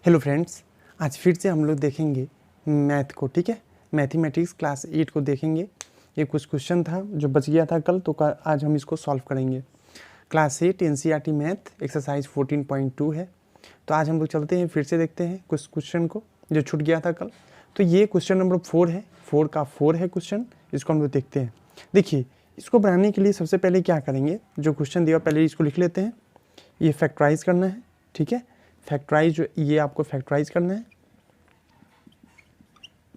Hello friends, आज फिर से हम लोग देखेंगे मैथ को। ठीक है, मैथमेटिक्स क्लास 8 को देखेंगे। ये कुछ क्वेश्चन था जो बच गया था कल, तो आज हम इसको सॉल्व करेंगे। क्लास 8 एनसीईआरटी मैथ एक्सरसाइज 14.2 है। तो आज हम लोग चलते हैं, फिर से देखते हैं कुछ क्वेश्चन को जो छूट गया था कल। तो ये क्वेश्चन नंबर 4 है, 4 का 4 है क्वेश्चन। इसको हम लोग देखते हैं। देखिए, इसको बनाने के लिए सबसे पहले क्या करेंगे, जो क्वेश्चन दिया पहले इसको लिख लेते हैं। ये फैक्टराइज करना है। ठीक है, फैक्टराइज, ये आपको फैक्टराइज करना है।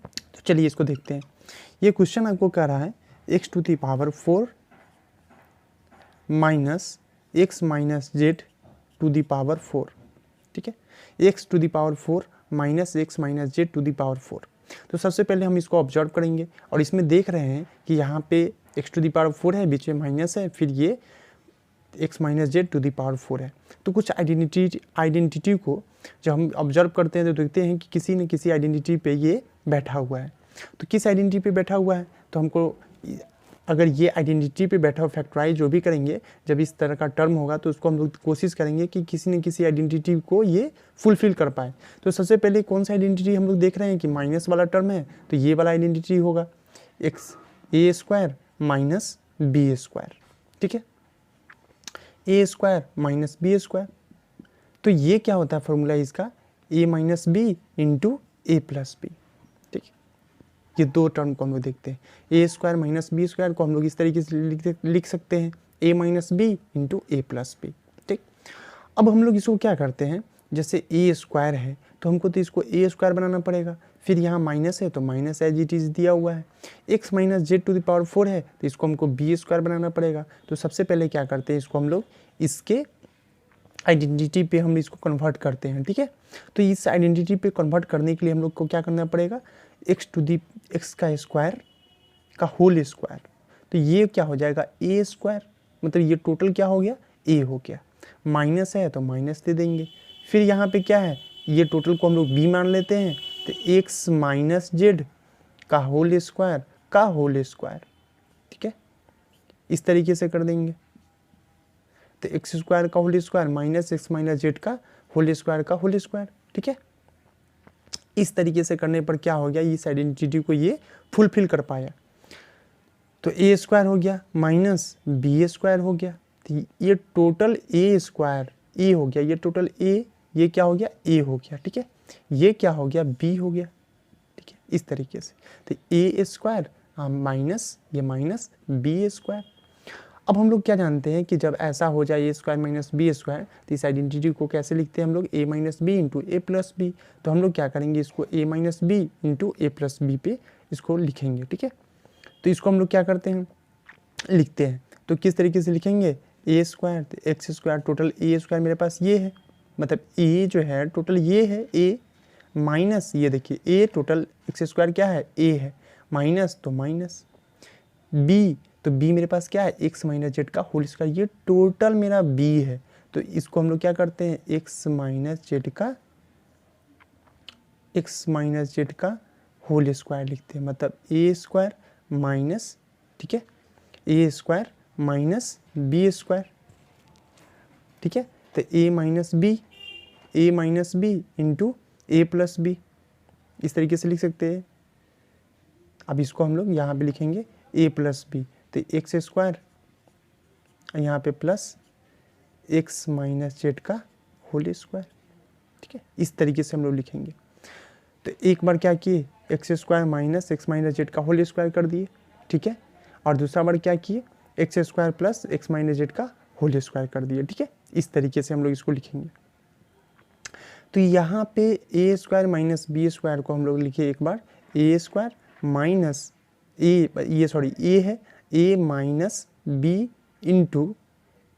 तो चलिए इसको देखते हैं। ये क्वेश्चन आपको कह रहा है x to the power 4 minus x minus z to the power 4। ठीक है, x to the power 4 minus x minus z to the power 4। तो सबसे पहले हम इसको ऑब्जर्व करेंगे और इसमें देख रहे हैं कि यहाँ पे x टू दी पावर 4 है, बीच में माइनस है, फिर ये x minus z to the power 4 है। तो कुछ आइडेंटिटी को जब हम ऑब्जर्व करते हैं तो देखते हैं कि किसी न किसी आइडेंटिटी पे ये बैठा हुआ है। तो किस आइडेंटिटी पे बैठा हुआ है, तो हमको अगर ये आइडेंटिटी पे बैठा हुआ फैक्टराइज जो भी करेंगे, जब इस तरह का टर्म होगा तो उसको हम लोग कोशिश करेंगे कि किसी न किसी आइडेंटिटी को ये फुलफिल कर पाए। तो सबसे पहले कौन सा आइडेंटिटी हम लोग देख रहे हैं कि माइनस वाला टर्म है, तो ये वाला आइडेंटिटी होगा एक्स ए स्क्वायर माइनस बी स्क्वायर। ठीक है, ए स्क्वायर माइनस बी स्क्वायर। तो ये क्या होता है फॉर्मूला इसका, ए minus b into a plus B. ठीक है, ये दो टर्म को हम लोग देखते हैं। ए स्क्वायर माइनस बी स्क्वायर को हम लोग इस तरीके से लिख सकते हैं, ए minus b into a plus B. ठीक, अब हम लोग इसको क्या करते हैं, जैसे ए स्क्वायर है तो हमको तो इसको ए स्क्वायर बनाना पड़ेगा, फिर यहाँ माइनस है तो माइनस एज इट इज दिया हुआ है। X minus z to the power 4 है तो इसको हमको बी स्क्वायर बनाना पड़ेगा। तो सबसे पहले क्या करते हैं, इसको हम लोग इसके आइडेंटिटी पे हम इसको कन्वर्ट करते हैं। ठीक है, तो इस आइडेंटिटी पे कन्वर्ट करने के लिए हम लोग को क्या करना पड़ेगा, एक्स का स्क्वायर का होल स्क्वायर। तो ये क्या हो जाएगा ए स्क्वायर, मतलब ये टोटल क्या हो गया, ए हो गया। माइनस है तो माइनस दे देंगे, फिर यहाँ पे क्या है, ये टोटल को हम लोग बी मान लेते हैं। तो एक्स माइनस जेड का होल स्क्वायर का होल स्क्वायर। ठीक है, इस तरीके से कर देंगे। तो एक्स स्क्वायर का whole square minus x minus z का होल स्क्वायर का होल स्क्वायर। ठीक है, इस तरीके से करने पर क्या हो गया, इस आइडेंटिटी को ये फुलफिल कर पाया। तो ए स्क्वायर हो गया माइनस बी स्क्वायर हो गया। तो ये टोटल ए स्क्वायर ए हो गया, ये टोटल ए, ये क्या हो गया, ए हो गया। ठीक है, ये क्या हो गया, बी हो गया। ठीक है, इस तरीके से। तो ए स्क्वायर माइनस ये माइनस बी स्क्वायर। अब हम लोग क्या जानते हैं कि जब ऐसा हो जाए ए स्क्वायर माइनस बी स्क्वायर, तो इस आइडेंटिटी को कैसे लिखते हैं हम लोग, ए minus b into a plus B. तो हम लोग क्या करेंगे, इसको ए minus b into a plus B पे इसको लिखेंगे। ठीक है, तो इसको हम लोग क्या करते हैं, लिखते हैं। तो किस तरीके से लिखेंगे, ए स्क्वायर तो x square, total A square मेरे पास ये है, मतलब ए जो है टोटल ये है ए, माइनस ये देखिए ए टोटल एक्स स्क्वायर क्या है, ए है, माइनस तो माइनस बी, तो बी मेरे पास क्या है, एक्स माइनस जेड का होल स्क्वायर, ये टोटल मेरा बी है। तो इसको हम लोग क्या करते हैं, एक्स माइनस जेड का होल स्क्वायर लिखते हैं, मतलब ए स्क्वायर माइनस, ठीक है, ए स्क्वायर माइनस बी स्क्वायर। ठीक है, तो A minus b into a plus B, इस तरीके से लिख सकते हैं। अब इसको हम लोग यहाँ पे लिखेंगे ए प्लस बी, तो एक्स स्क्वायर यहाँ पे प्लस एक्स माइनस जेड का होल स्क्वायर। ठीक है, इस तरीके से हम लोग लिखेंगे। तो एक बार क्या किए, x square minus x minus z का होल स्क्वायर कर दिए। ठीक है, और दूसरा बार क्या किए, x square plus x minus z का होल स्क्वायर कर दिए। ठीक है, इस तरीके से हम लोग इसको लिखेंगे। तो यहाँ पे ए स्क्वायर माइनस बी स्क्वायर को हम लोग लिखे एक बार, ए स्क्वायर माइनस ए है A minus b into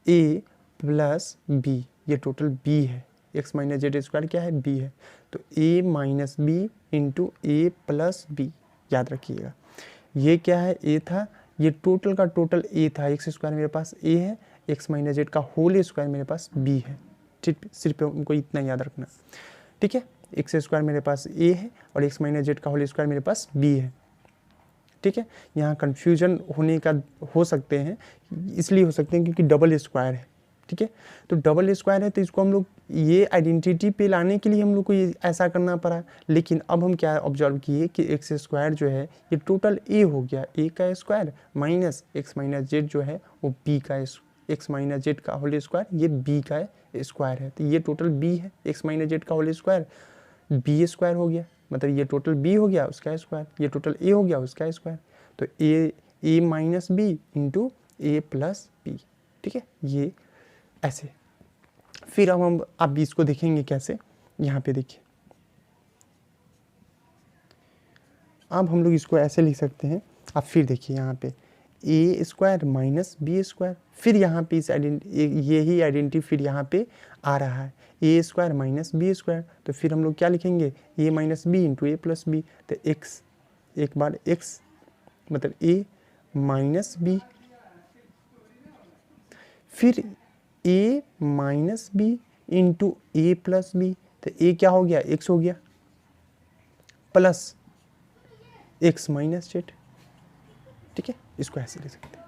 a plus B, ये टोटल बी है, एक्स माइनस जेड स्क्वायर क्या है, बी है। तो A minus b into a plus B, याद रखिएगा ये क्या है, ए था, ये टोटल का टोटल ए था, एक्स स्क्वायर मेरे पास ए है, एक्स माइनस जेड का होल स्क्वायर मेरे पास बी है। ठीक, सिर्फ उनको इतना याद रखना। ठीक है, एक्स स्क्वायर मेरे पास ए है और एक्स माइनस जेड का होल स्क्वायर मेरे पास बी है। ठीक है, यहाँ कन्फ्यूजन होने का हो सकते हैं, इसलिए हो सकते हैं क्योंकि डबल स्क्वायर है। ठीक है। तो डबल स्क्वायर है तो इसको हम लोग ये आइडेंटिटी पे लाने के लिए हम लोग को ये ऐसा करना पड़ा, लेकिन अब हम क्या ऑब्जर्व किए कि एक्स स्क्वायर जो है ये टोटल ए हो गया, ए का square minus x minus Z जो है वो बी का एक्स माइनस जेड का होल स्क्वायर ये बी का स्क्वायर है, तो ये टोटल बी है, एक्स माइनस जेड का होल स्क्वायर बी स्क्वायर हो गया, मतलब ये टोटल बी हो गया उसका स्क्वायर, ये टोटल ए हो गया उसका स्क्वायर, तो A minus b into a plus B, ठीक है, ये ऐसे। फिर अब हम अब इसको देखेंगे कैसे, यहाँ पे देखिए अब हम लोग इसको ऐसे लिख सकते हैं। अब फिर देखिए यहाँ पे ए स्क्वायर माइनस बी स्क्वायर, फिर यहाँ पे इस यही आइडेंटिटी फिर यहाँ पे आ रहा है ए स्क्वायर माइनस बी स्क्वायर, तो फिर हम लोग क्या लिखेंगे ए minus b into a plus B, तो एक्स एक बार एक्स मतलब ए माइनस बी, फिर ए minus b into a plus B, तो ए क्या हो गया एक्स हो गया प्लस एक्स माइनस जेड, ठीक है, इसको ऐसे लिख सकते हैं।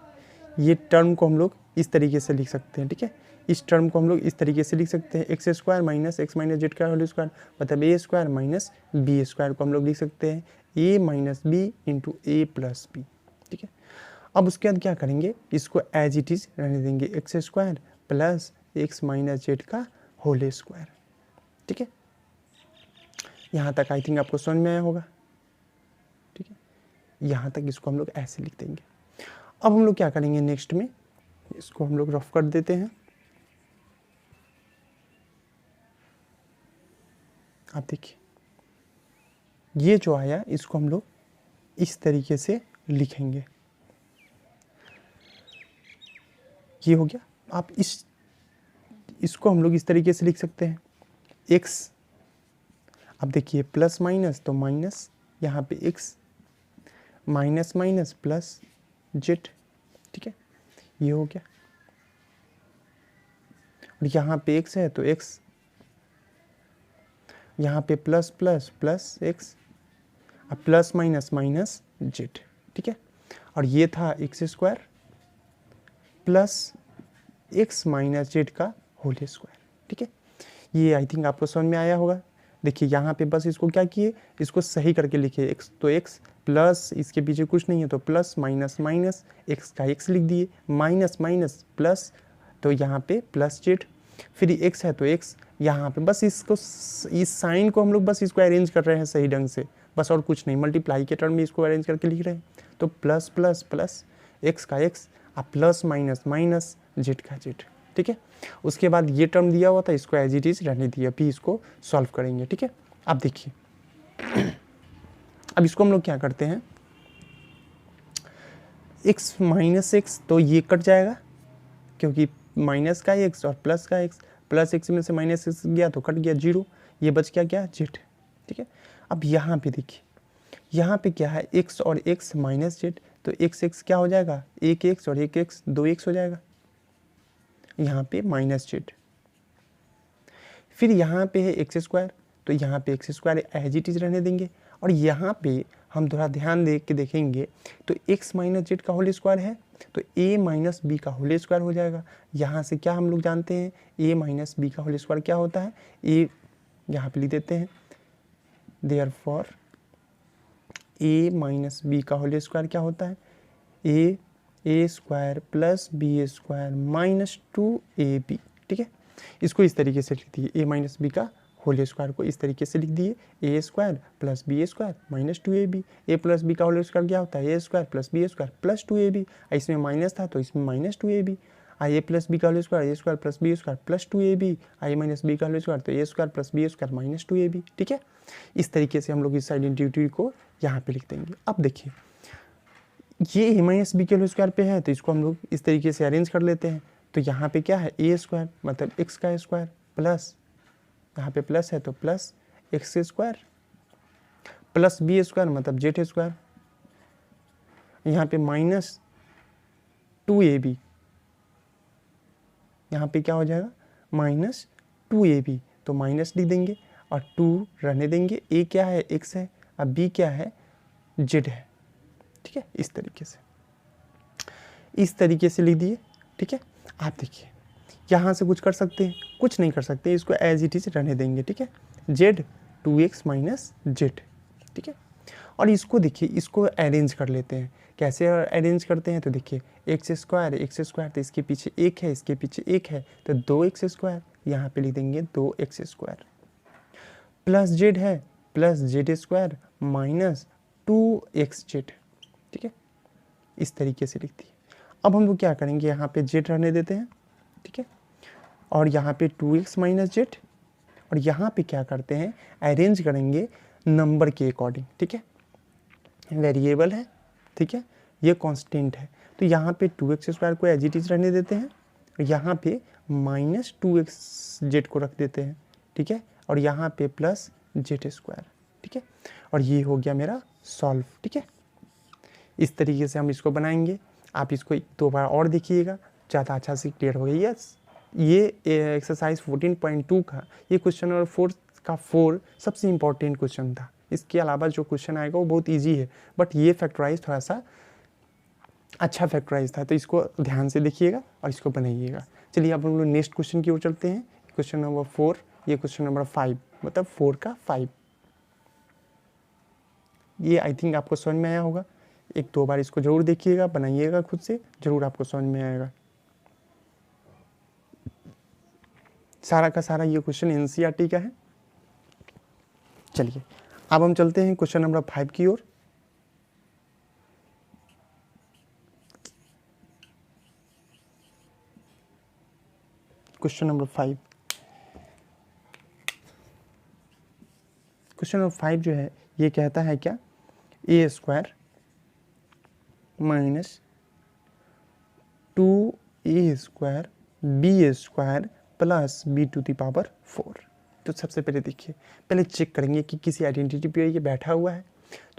ये टर्म को हम लोग इस तरीके से लिख सकते हैं, ठीक है, इस टर्म को हम लोग इस तरीके से लिख सकते हैं x square minus x minus z का होल स्क्वायर, मतलब ए स्क्वायर माइनस बी स्क्वायर को हम लोग लिख सकते हैं ए minus b into a plus B, ठीक है। अब उसके बाद क्या करेंगे, इसको एज इट इज रहने देंगे x square plus x minus z का होल स्क्वायर, ठीक है। यहाँ तक आई थिंक आपको समझ में आया होगा, ठीक है, यहाँ तक इसको हम लोग ऐसे लिख देंगे। अब हम लोग क्या करेंगे नेक्स्ट में, इसको हम लोग रफ कर देते हैं। आप देखिए ये जो आया इसको हम लोग इस तरीके से लिखेंगे, ये हो गया। आप इसको हम लोग इस तरीके से लिख सकते हैं x, अब देखिए प्लस माइनस तो माइनस, यहाँ पे x minus minus plus Z, ठीक है, ये हो गया। और यहाँ पे x है तो x, यहाँ पे प्लस प्लस प्लस x, अब प्लस माइनस माइनस जेड, ठीक है। और ये था x square plus x minus z का होल स्क्वायर, ठीक है। ये आई थिंक आपको समझ में आया होगा। देखिए यहाँ पे बस इसको क्या किए, इसको सही करके लिखे एक्स तो एक्स प्लस इसके पीछे कुछ नहीं है तो प्लस माइनस माइनस एक्स का एक्स लिख दिए, माइनस माइनस प्लस तो यहाँ पे प्लस जेड, फिर एक्स है तो एक्स, यहाँ पे बस इसको इस साइन को हम लोग बस इसको अरेंज कर रहे हैं सही ढंग से, बस और कुछ नहीं, मल्टीप्लाई के टर्म में इसको अरेंज करके लिख रहे हैं। तो प्लस प्लस प्लस एक्स का एक्स, अब प्लस माइनस माइनस जेड का जेड, ठीक है। उसके बाद ये टर्म दिया हुआ था इसको एज इट इज रहने दिया, अभी इसको सॉल्व करेंगे, ठीक है। अब देखिए अब इसको हम लोग क्या करते हैं, x माइनस एक्स तो ये कट जाएगा क्योंकि माइनस का x और प्लस का x, प्लस x में से माइनस x गया तो कट गया जीरो, ये बच गया क्या जेड, ठीक है। अब यहाँ पे देखिए यहाँ पे क्या है x और x माइनस जेड, तो x क्या हो जाएगा एक x और एक x दो x हो जाएगा, यहाँ पे माइनस जेड, फिर यहाँ पे है एक्स स्क्वायर तो यहाँ पे x square as it is रहने देंगे, और यहाँ पे हम थोड़ा ध्यान दे के देखेंगे तो x माइनस जेड का होल स्क्वायर है तो a माइनस बी का होल स्क्वायर हो जाएगा। यहाँ से क्या हम लोग जानते हैं a माइनस बी का होल स्क्वायर क्या होता है, a यहाँ पे लिख देते हैं देयरफॉर a माइनस बी का होल स्क्वायर क्या होता है a square plus B square minus 2ab, ठीक है। इसको इस तरीके से लिख दिए a माइनस बी का होल स्क्वायर को इस तरीके से लिख दिए A square plus B square minus 2ab, A plus B का होल स्क्वायर क्या होता है ए square plus B square plus 2ab, इसमें माइनस था तो इसमें minus 2ab, A plus B का whole square A square plus B square plus 2ab, I minus B का होल स्क्वायर तो A square plus B square minus 2ab, ठीक है। इस तरीके से हम लोग इस आइडेंटिटी को यहाँ पे लिख देंगे। अब देखिए ये ए माइनस बी के होल स्क्वायर पे है तो इसको हम लोग इस तरीके से अरेंज कर लेते हैं, तो यहाँ पे क्या है ए स्क्वायर मतलब एक्स का स्क्वायर प्लस यहाँ पे प्लस है तो plus x square plus B square मतलब जेड स्क्वायर, यहाँ पे माइनस 2ab, यहाँ पे क्या हो जाएगा माइनस 2ab, तो माइनस लिख देंगे और 2 रहने देंगे, a क्या है x है, अब b क्या है z है, ठीक है। इस तरीके से लिख दिए, ठीक है। आप देखिए यहाँ से कुछ कर सकते हैं? कुछ नहीं कर सकते, इसको एज इट इज रहने देंगे, ठीक है। जेड 2x माइनस जेड, ठीक है। और इसको देखिए, इसको अरेंज कर लेते हैं। कैसे अरेंज करते हैं? तो देखिए एक्स स्क्वायर तो इसके पीछे एक है, इसके पीछे एक है, तो 2x स्क्वायर, यहाँ पे लिख देंगे 2x स्क्वायर, प्लस जेड है, plus Z square minus 2x Z, ठीक है। इस तरीके से लिखती है। अब हम लोग क्या करेंगे, यहाँ पे जेड रहने देते हैं, ठीक है, और यहाँ पे 2x माइनस जेड, और यहाँ पे क्या करते हैं, अरेंज करेंगे नंबर के अकॉर्डिंग, ठीक है। वेरिएबल है, ठीक है, ये कांस्टेंट है, तो यहाँ पे 2x स्क्वायर को एज इट इज रहने देते हैं, यहाँ पे माइनस 2x जेड को रख देते हैं, ठीक है, और यहाँ पे प्लस जेड स्क्वायर, ठीक है। और ये हो गया मेरा सॉल्व, ठीक है। इस तरीके से हम इसको बनाएंगे। आप इसको एक दो बार और देखिएगा, ज़्यादा अच्छा से क्लियर हो गया। यस, ये एक्सरसाइज 14.2 का ये क्वेश्चन नंबर 4 का 4 सबसे इम्पॉर्टेंट क्वेश्चन था। इसके अलावा जो क्वेश्चन आएगा वो बहुत इजी है, बट ये फैक्टराइज थोड़ा सा अच्छा फैक्टराइज था, तो इसको ध्यान से देखिएगा और इसको बनाइएगा। चलिए अब हम लोग नेक्स्ट क्वेश्चन की ओर चलते हैं। क्वेश्चन नंबर 4, ये क्वेश्चन नंबर 5, मतलब 4 का 5। ये आई थिंक आपको समझ में आया होगा। एक दो बार इसको जरूर देखिएगा, बनाइएगा खुद से, जरूर आपको समझ में आएगा। सारा का सारा ये क्वेश्चन एनसीईआरटी का है। चलिए अब हम चलते हैं क्वेश्चन नंबर 5 की ओर। क्वेश्चन नंबर 5, क्वेश्चन नंबर 5 जो है ये कहता है क्या, A square minus 2a square B square plus B to the power 4। तो सबसे पहले देखिए, पहले चेक करेंगे कि किसी आइडेंटिटी पे ये बैठा हुआ है।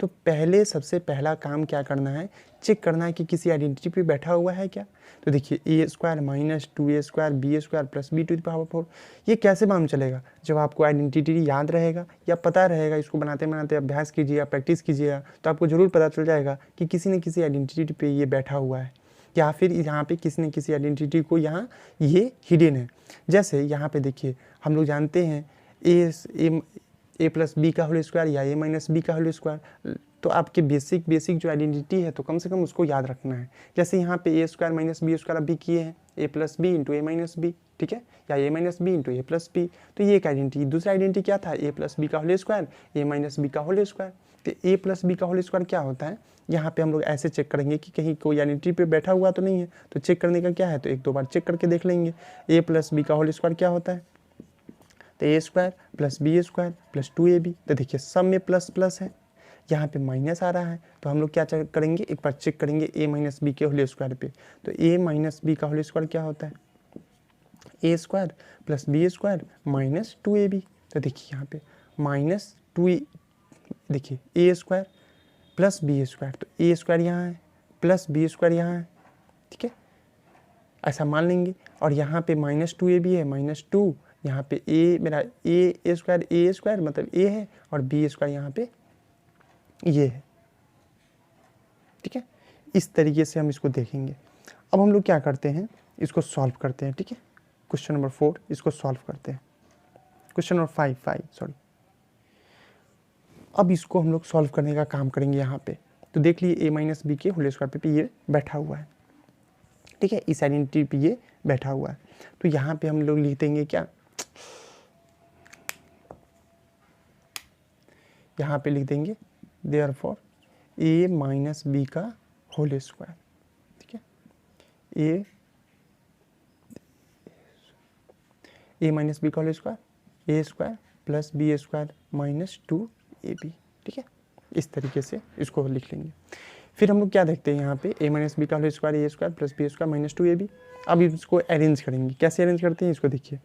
तो पहले सबसे पहला काम क्या करना है, चेक करना है कि किसी आइडेंटिटी पे बैठा हुआ है क्या। तो देखिए A square minus 2a square B square plus B to the power 4, ये कैसे मालूम चलेगा? जब आपको आइडेंटिटी याद रहेगा या पता रहेगा, इसको बनाते बनाते अभ्यास कीजिएगा, प्रैक्टिस कीजिएगा, तो आपको ज़रूर पता चल जाएगा कि किसी न किसी आइडेंटिटी पे ये बैठा हुआ है, या फिर यहाँ पे किसी न किसी आइडेंटिटी को यहाँ ये हिडन है। जैसे यहाँ पे देखिए, हम लोग जानते हैं ए प्लस बी का होल स्क्वायर या ए माइनस बी का होल स्क्वायर, तो आपके बेसिक जो आइडेंटिटी है तो कम से कम उसको याद रखना है। जैसे यहाँ पे ए स्क्वायर माइनस बी स्क्वायर अभी किए हैं, ए प्लस बी इंटू ए माइनस बी, ठीक है, या ए minus b into a plus B, तो ये एक आइडेंटिटी। दूसरा आइडेंटिटी क्या था, ए प्लस बी का होल स्क्वायर ए माइनस बी का होल स्क्वायर। तो ए प्लस बी का होल स्क्वायर क्या होता है, यहाँ पे हम लोग ऐसे चेक करेंगे कि कहीं कोई आइडेंटिटी पे बैठा हुआ तो नहीं है। तो चेक करने का क्या है, तो एक दो बार चेक करके देख लेंगे। ए प्लस बी का होल स्क्वायर क्या होता है, तो A square plus B square plus 2ab। तो देखिए सब में प्लस प्लस है, यहाँ पे माइनस आ रहा है, तो हम लोग क्या चेक करेंगे, एक बार चेक करेंगे ए माइनस बी के होल स्क्वायर पे। तो ए माइनस बी का होल स्क्वायर क्या होता है, ए square plus B square minus 2ab। तो देखिए यहाँ पे माइनस 2, देखिए A square plus B square, तो ए स्क्वायर यहाँ है प्लस बी स्क्वायर यहाँ है, ठीक है, ऐसा मान लेंगे। और यहाँ पे माइनस 2ab है, माइनस 2, यहाँ पे ए मेरा ए स्क्वायर मतलब ए है, और बी स्क्वायर यहाँ पे ये है, ठीक है। इस तरीके से हम इसको देखेंगे। अब हम लोग क्या करते हैं, इसको सॉल्व करते हैं, ठीक है। क्वेश्चन नंबर 4 इसको सॉल्व करते हैं। Question number 5 sorry. अब इसको हम लोग सॉल्व करने का काम करेंगे यहाँ पे। तो देख लिए ए माइनस बी के होल स्क्वायर पे ये बैठा हुआ है, ठीक है, इस आइडेंटिटी पे ये बैठा हुआ है। तो यहाँ पे हम लोग लिख देंगे क्या, यहाँ पे लिख देंगे देयरफॉर ए माइनस बी का होल स्क्वायर, ठीक है, ए माइनस बी का whole square A square plus B square minus 2ab, ठीक है। इस तरीके से इसको लिख लेंगे। फिर हम लोग क्या देखते हैं, यहाँ पे ए माइनस बी का whole square A square plus B square minus 2ab। अब इसको अरेंज करेंगे। कैसे अरेंज करते हैं इसको देखिए,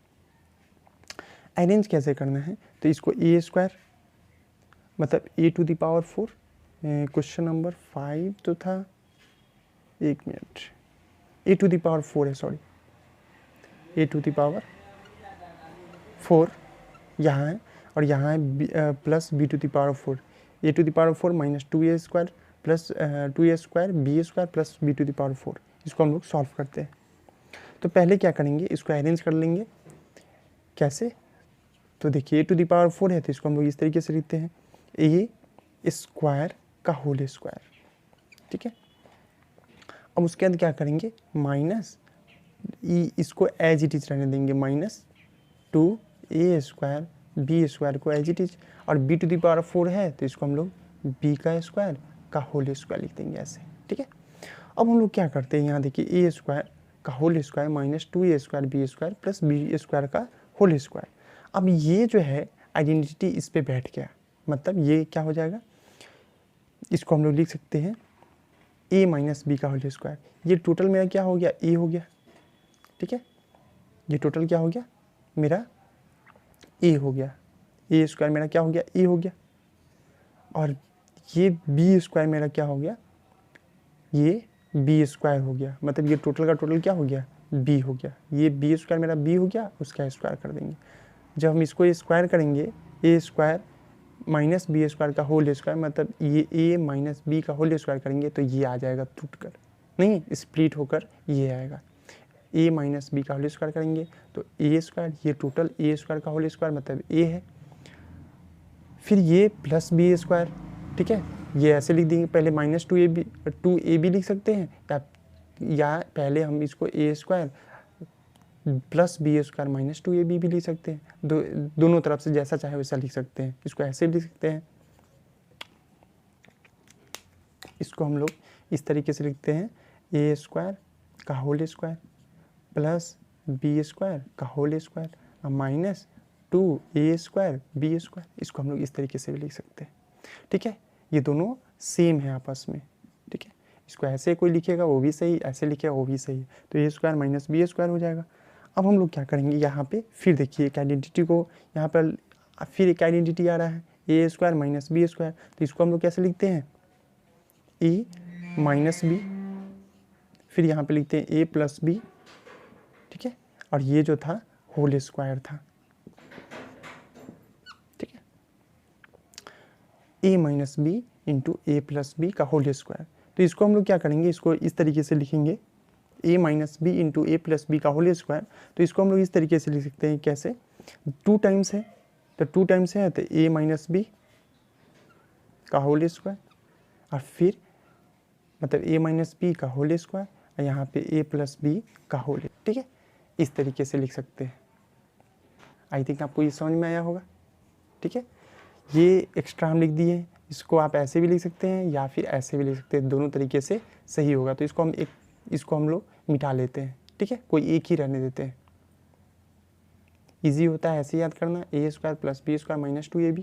अरेंज कैसे करना है, तो इसको ए स्क्वायर मतलब A to the power 4, question number 5 तो था, एक minute, A to the power 4 है, sorry, A to the power 4 यहाँ है, और यहाँ है plus B to the power 4, A to the power 4 minus 2a square plus 2a square B square plus B to the power 4। इसको हम लोग solve करते हैं। तो पहले क्या करेंगे, इसको अरेंज कर लेंगे। कैसे, तो देखिए ए टू द पावर 4 है तो इसको हम लोग इस तरीके से लिखते हैं ए स्क्वायर का होल स्क्वायर, ठीक है। अब उसके बाद क्या करेंगे, माइनस इसको एज इट इज रहने देंगे, minus 2a square B square को एज इट इज, और b टू द पावर 4 है तो इसको हम लोग b का स्क्वायर का होल स्क्वायर लिख देंगे ऐसे, ठीक है। अब हम लोग क्या करते हैं, यहाँ देखिए a स्क्वायर का whole square minus 2a square B square plus B square का होल स्क्वायर। अब ये जो है आइडेंटिटी इस पे बैठ गया, मतलब ये क्या हो जाएगा, इसको हम लोग लिख सकते हैं a माइनस बी का होल स्क्वायर। ये टोटल मेरा क्या हो गया, a हो गया, ठीक है। ये टोटल क्या हो गया मेरा, a हो गया, a स्क्वायर मेरा क्या हो गया, a हो गया। और ये b स्क्वायर मेरा क्या हो गया, ये b स्क्वायर हो गया, मतलब ये टोटल का टोटल क्या हो गया, b हो गया। ये b स्क्वायर मेरा b हो गया, उसका स्क्वायर कर देंगे। जब हम इसको स्क्वायर करेंगे, a square minus b square का होल स्क्वायर, मतलब ये a माइनस बी का होल स्क्वायर करेंगे तो ये आ जाएगा टूट कर, नहीं स्प्लिट होकर ये आएगा। a माइनस बी का होल स्क्वायर करेंगे तो a स्क्वायर, ये टोटल a स्क्वायर का होल स्क्वायर मतलब a है, फिर ये प्लस बी स्क्वायर, ठीक है। ये ऐसे लिख देंगे, पहले माइनस 2ab लिख सकते हैं, या पहले हम इसको a square plus B square minus 2ab भी लिख सकते हैं, दोनों तरफ से जैसा चाहे वैसा लिख सकते हैं। इसको ऐसे भी लिख सकते हैं, इसको हम लोग इस तरीके से लिखते हैं a स्क्वायर का whole square plus B square का whole square minus 2a square B square. इसको हम लोग इस तरीके से भी लिख सकते हैं, ठीक है। ये दोनों सेम है आपस में, ठीक है। इसको ऐसे कोई लिखेगा वो भी सही, ऐसे लिखेगा वो भी सही है, तो a square minus b square हो जाएगा। अब हम लोग क्या करेंगे, यहाँ पे फिर देखिए एक आइडेंटिटी को, यहाँ पर फिर एक आइडेंटिटी आ रहा है a square minus b square, तो इसको हम लोग कैसे लिखते हैं, a माइनस बी, फिर यहाँ पे लिखते हैं a प्लस बी, ठीक है। और ये जो था होल स्क्वायर था, ठीक है, a minus b into a plus B का होल स्क्वायर। तो इसको हम लोग क्या करेंगे, इसको इस तरीके से लिखेंगे a minus b into a plus B का होल स्क्वायर। तो इसको हम लोग इस तरीके से लिख सकते हैं, कैसे, 2 टाइम्स है तो 2 टाइम्स है तो a माइनस बी का होल स्क्वायर, और फिर मतलब a माइनस बी का होल स्क्वायर, और यहाँ पे a प्लस बी का होल, ठीक है। इस तरीके से लिख सकते हैं। आई थिंक आपको ये समझ में आया होगा, ठीक है। ये एक्स्ट्रा हम लिख दिए हैं, इसको आप ऐसे भी लिख सकते हैं या फिर ऐसे भी लिख सकते हैं, दोनों तरीके से सही होगा। तो इसको हम लोग मिटा लेते हैं, ठीक है, कोई एक ही रहने देते हैं। इजी होता है ऐसे याद करना, a square plus B square minus 2ab,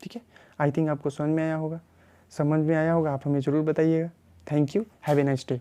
ठीक है। आई थिंक आपको समझ में आया होगा, आप हमें ज़रूर बताइएगा। Thank you, have a nice day.